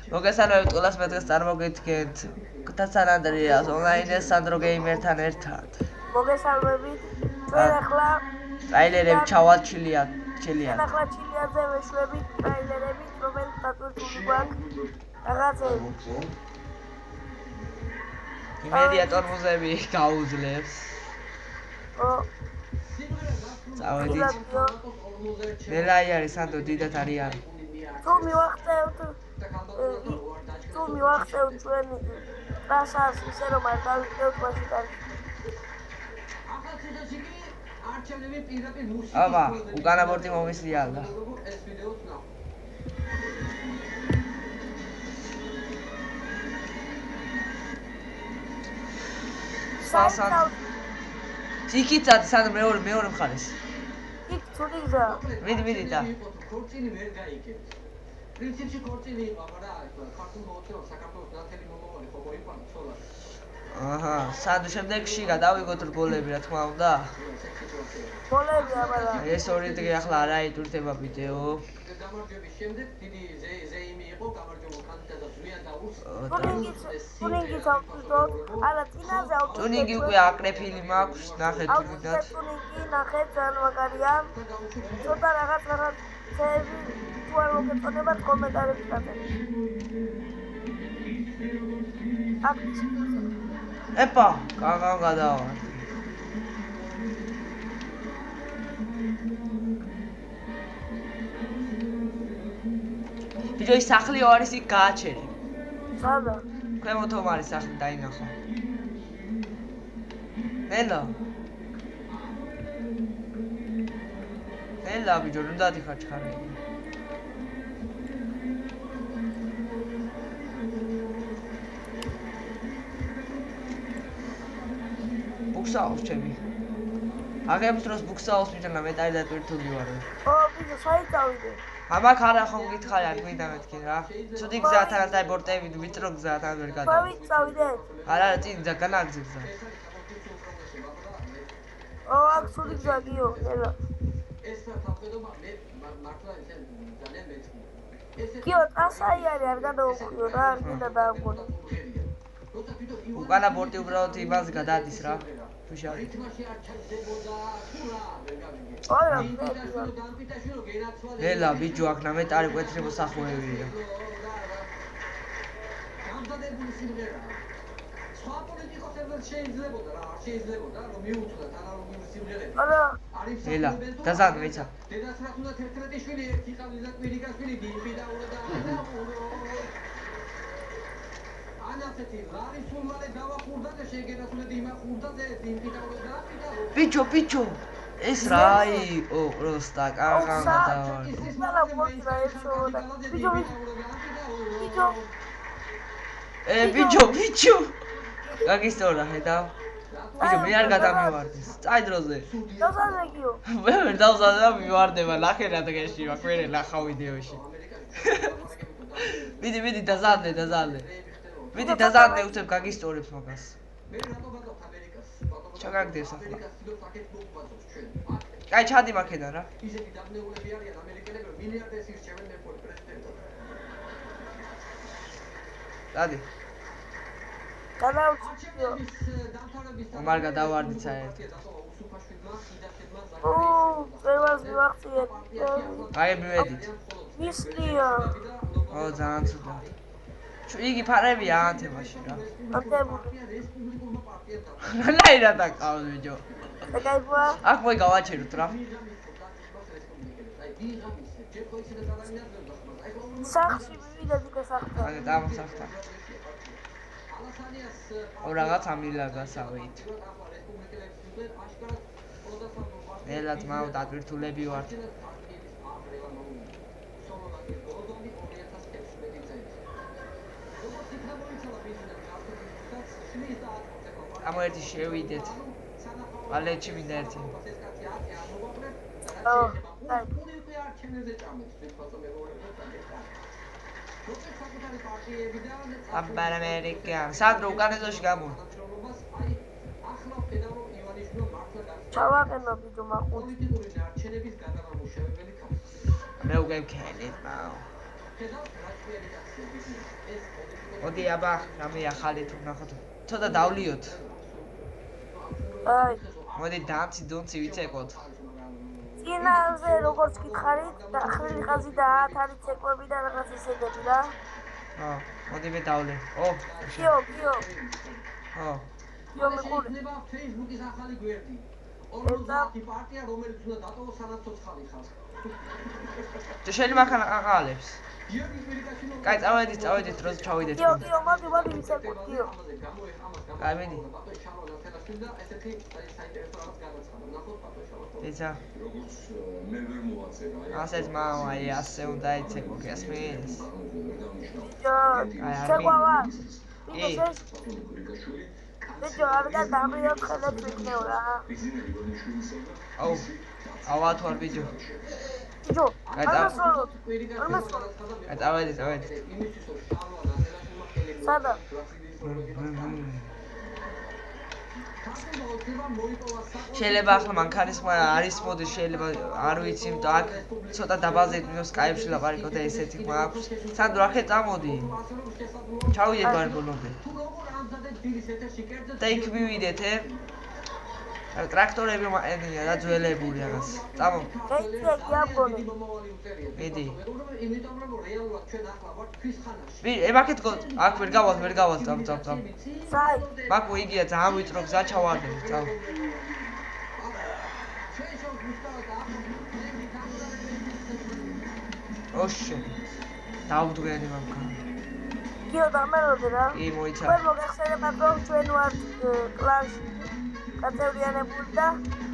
მოგესალმებით ყველას მე დღეს წარმოგიდგენთ გთასან ანდრიას ონლაინეს სანდრო გეიმერთან ერთად. მოგესალმებით. ჩვენ ახლა ტრაილერები ჩავაჩილიათ. ახლა ჩილიაზე ვეშვებით ტრაილერებით, რომელიც დატვირთული გვაქვს რაღაცები. იმედია ტორმოზები გაუძლებს. წავედით. ნელაი არის სანდრო დიდად არის. თუ მივახცევთ ჩვენ ტრასას ისე რომ არ დავიწყებთ მაშინ არის. აბა, უკანა ბორტი მომისრიალდა. იქიცად სანდრო მეორე მხარეს. იქ ცუდი გზა. მიდი და. ქორწილი ვერ გაიგებს. პრინციპში ქორწილი იყო, მაგრამ ქართულ მოუწევს საქართველოს ნათელი მომავალი ხო მოიყვანა ცოლა. აჰა, სანდრო შემდეგში გადავიღოთ რგოლები რა თქმა უნდა. რგოლები აბა. ეს ორი დღე ახლა არ აიტვირთება ვიდეო. გამარჯვების შემდეგ დიდი ზეიმი იყო, გამარჯვებულ კანდიდატად ზვიან დაუს. ტუნინგი გავწვდოთ. არა, წინაზე ავტო. ტუნინგი უკვე აკრეფილი მაქვს, ნახეთ ვიდათ. ტუნინგი ნახეთ, ძალიან მაგარია. ცოტა რაღაც ცები თუ არ მოგეწონებათ კომენტარებში დაწერ. ეპა, კაღან გადავა. ბიჭო, ის სახლი არის იქ გააჩერი. სადა? ქვემოთ არის სახლი დაინახა. ნელა ბიჭო, უნდა დიხარჩხარი. ბუქსაოს ჩემი. აგებს დროს ბუქსაოს მიტანა მეტარი დატვირთული ვარ. ბიჭო, საით წავიდე? ამაკ არა ხომ გითხარი არ გვინდა მეთქი რა. ცუდი გზაათანაც აი ბორტები ვიწრო გზაათან ვერ გადა. საით წავიდე? არა, წინ განაგზი გზა. აქ ცუდი გზა გიო, ელა. ეს თავხედობა მე მართლა ძალიან მეცნი. გიო, წასაი არის, არ გადაუხვიო რა, არ გინდა დააგონო. უკანა ბორტი უბრალოდ იმას გადადის რა. თუშარი. არა, ელა ბიჭო, აქ ნამეტარი კვეთრი მოსახლეებია. გამდადებული სიმღერა. სხვა პოლიტიკოსებსაც შეიძლებოდა რა, არ შეიძლებოდა რომ მიუწვდათ ანალოგიური სიმღერები. არა. ელა, დაზარდა მეცა. დედას რა თუნდა 11 შვილი, ერთი ყავდა და კვირიკაშვილი, დიმპიდაურა და ანასეთი ლარი სულმალე დავახურდა და შეგენასულე იმახურდა და დიმპიდაურა და ბიჭო, ეს რა იყო პროსტა კაღან გადავა. ბიჭო. გაგისტორა ხედავ. ბიჭო, მე არ გადამივარდეს. წაი დროზე. დავზადეკიო. მე ვერ დავზადე და მივარდება ნახე რა დღეში, ვაკვირე ნახავ ვიდეოში. მიდი დაზადე. მიდი დაზადე უცებ გაგისტორებს მაგას. მე რატო ვაგავთ ამერიკას? ჩაგაგდებს ახლა. ამერიკას ცდილობს აქეთ მოგბაზოს ჩვენ. კაი, ჩადი მაქედან რა. ისეთი დაბნეულები არიან ამერიკელები, მილიარდერს ირჩევენ მეფე პრეზიდენტად. დადი. გადავწიო. ომარ გადავარდით საერთოდ. ყველას მივახციეთ. აი მივედით. მისლია. ძალიან ცუდა. იგი ფარებია ამ თემაში რა. რა დაკავს ბიჭო. აკაიბა. აქ მოი გავაჩეროთ რა. სახში მივიდა დიკა სახთან. აი დამსახთა. ო რაღაც ამინა გასავით. ელად მაუ დატვირთულები ვართ. ამო ერთი შევიდეთ. ვალეჩი მინდა ერთი. აბარ ამერიკა. სანდრო უკანეზოში გამო. ჩავაყენო ბიჭო მაყურე. პოლიტიკური არჩევნების გადამამუშავებელი კაცი. მე უკვე ვქენით მაო. მოდი აბა რამე ახალი თუ ნახოთ ცოტა დავლიოთ აი მოდი დანცი დონცი ვიცეკოთ წინაზე როგორც გითხარით და ხრილი ხაზი და 10 არის ცეკვები და რაღაც ისედები რა მოდი მე დავლე კიო კიო მიყური Facebook-ის ახალი გვერდი 50 პარტია რომელიც უნდა დატოვოს სადაც ცოცხალი ხარ თუ შეიძლება ხან აყალებს კაი წავედით დროს ჩავიდეთ კიო მოდი ვიცეკოთ კიო კაი მიდი ეცა მე ვერ მოვაწერა ასეთ მამა აი ასე უნდა იცეკო გასმის შეგვავა ბიჭო არ გადამრიოთ ხელებს ვიქნევ რა ავათ ვარ ბიჭო ამასოლოთ წავედით სადა შეიძლება ახლა მანქანის არის მოდი შეიძლება არ ვიცი იმიტომ აქ ცოტა დაბალზე მინოს Skype-ში ლაპარაკობ და ესეთი მაქვს სანდრო ახლა წამოდი ჩავიდეთ ბარ ბოლომდე და იქ მივიდეთ ტრაქტორები მაენია და ძველებული რაღაც წამო მიდი ებაკეთ აქ ვერ გავალ წამ საი მაგ იგია ძალიან ვიწრო გზა ჩავარდები წამ ოშე დავდგენი მანქანა კიო დამეროდი რა კი მოიცა ვერ მოგახსენებათ რომ ჩვენ ვართ კლასში გაწევრიანებული და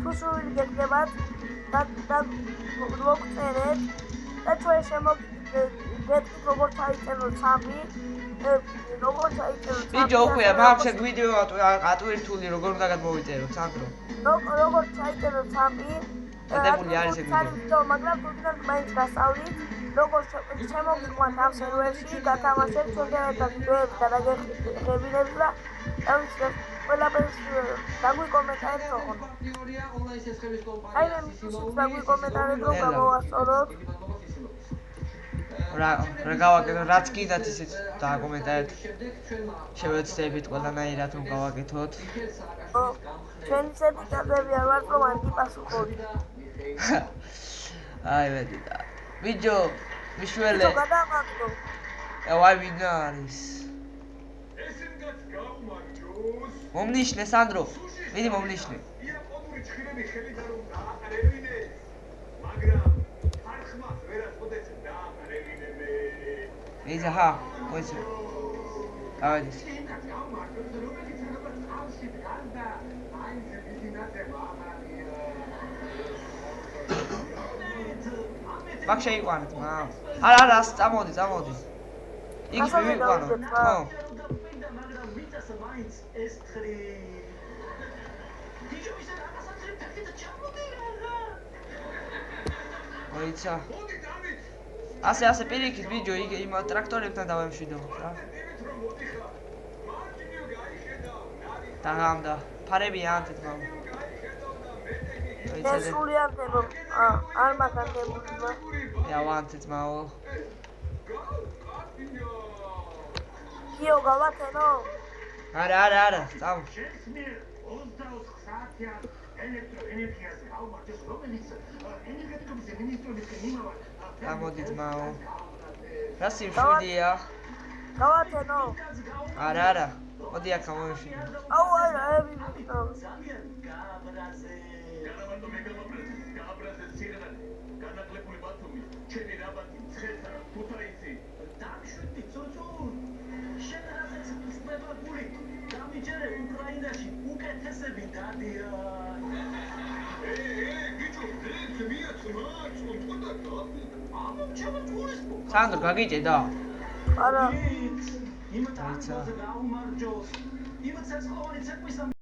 თუ სული გეკდებათ და მოგწერეთ და ჩვენ შემოგეთ როგორც აიწეროთ სამი როგორც აიწეროთ ბიჭო უყია ბავშვი ვიდეო ატვირთული როგორ უნდა გადმოვიწეროთ სანდრო როგორც აიწეროთ სამი დადებული არის ეგ ვიდეო მაგრამ თუნდაც მაინც გასწავლით როგორც შემოგიყვანთ ამ სერვერში გათამაშეთ ჩვენთან ვებს გადაგეხებინებს და დავიწყეთ ყველაფერს დაგვიკომენტარეთ ოღონდ აი მე მისულს დაგვიკომენტარეთ რომ გამოვასწოროთ რა გავაკეთოთ რაც კიდაც ისიც დააკომენტარეთ შევეცდებით ყველანაირად რომ გავაკეთოთ ჩვენ ისეთი კადები არ ვართ რომ არ გიპასუხოთ აი მედი და ვიდეო მიშველე გადავაგდო ვაი ვინა არის მომნიშნე სანდრო მიდი მომნიშნე იაპონური ჭხირები ხელით არ უნდა აყრევინე მაგრამ არხმას ვერასოდეს დააყრევინებე ეცა ხა მოიცე გავედის მაგ შეიყვანეთ მამ არა წამოდი იგი მივიყვანო ხო მოიცა ასე პირიქით ბიჭო იმ ტრაქტორებთან დავემშვიდობთ რა დაღამდა ფარები ანთეთ მამ ეს სულიანდებ არ მაგანდებული ავანთეთ მაო კიო გავათენო არა წამ ელექტროენერგიაზე ავმარჯოს რომელიც ენერგეტიკის მინისტრობის მიმავად გამოდით მაო რა სიმშვიდეა გავათენო არა მოდი აქ გამოვიშვიდე აუ არა ვიბიტო ძალიან გააბრაზე სიღრმე განაკლებული ბათუმი ჩემი რაბათი ცხეთა ქუთაისი დამშვიდი ცოწურ შენ რაღაც სპეციფიკური დამიჯერე უკრაინაში უკეთესები დადიან ბიჭო ეს მიაცმა წონტყოდა სანდრო გაგიჭედა არა იმათ არ გაუმარჯოს იმათ საწყოვანი ცეკვის